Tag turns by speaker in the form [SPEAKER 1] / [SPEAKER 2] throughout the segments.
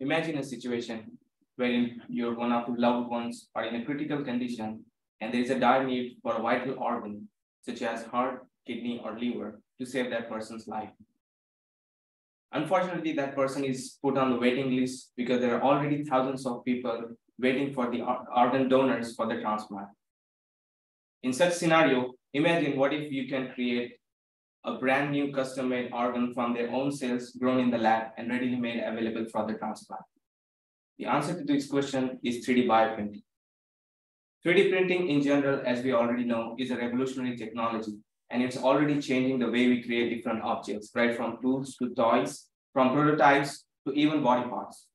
[SPEAKER 1] Imagine a situation wherein your one of your loved ones are in a critical condition and there is a dire need for a vital organ, such as heart, kidney, or liver, to save that person's life. Unfortunately, that person is put on the waiting list because there are already thousands of people waiting for the organ donors for the transplant. In such scenario, imagine what if you can create a brand new custom-made organ from their own cells grown in the lab and readily made available for the transplant. The answer to this question is 3D bioprinting. 3D printing in general, as we already know, is a revolutionary technology, and it's already changing the way we create different objects, right from tools to toys, from prototypes to even body parts.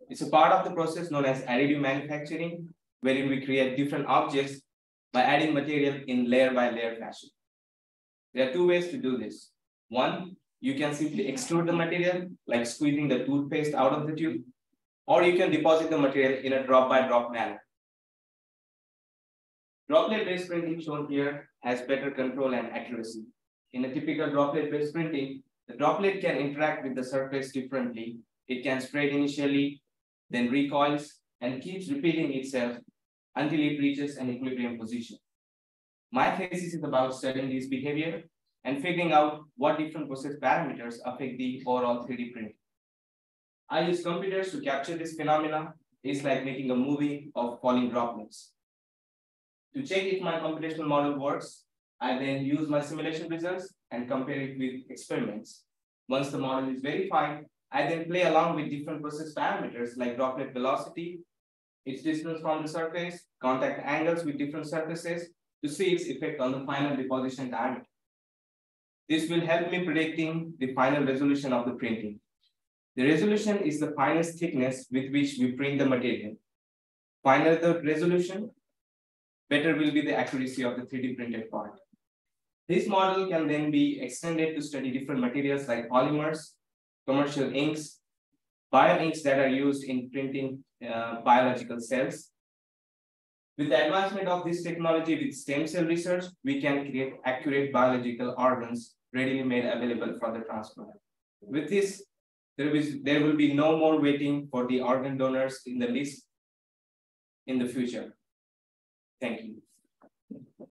[SPEAKER 1] It's a part of the process known as additive manufacturing, wherein we create different objects by adding material in layer by layer fashion. There are two ways to do this. One, you can simply extrude the material, like squeezing the toothpaste out of the tube, or you can deposit the material in a drop-by-drop manner. Droplet-based printing shown here has better control and accuracy. In a typical droplet-based printing, the droplet can interact with the surface differently. It can spread initially, then recoils, and keeps repeating itself until it reaches an equilibrium position. My thesis is about studying this behavior and figuring out what different process parameters affect the overall 3D printing. I use computers to capture this phenomena. It's like making a movie of falling droplets. To check if my computational model works, I then use my simulation results and compare it with experiments. Once the model is verified, I then play along with different process parameters like droplet velocity, its distance from the surface, contact angles with different surfaces to see its effect on the final deposition diameter. This will help me predicting the final resolution of the printing. The resolution is the finest thickness with which we print the material. Finer the resolution, better will be the accuracy of the 3D printed part. This model can then be extended to study different materials like polymers, commercial inks, bioinks that are used in printing biological cells. With the advancement of this technology with stem cell research, we can create accurate biological organs readily made available for the transplant. With this, there will be no more waiting for the organ donors in the list in the future. Thank you.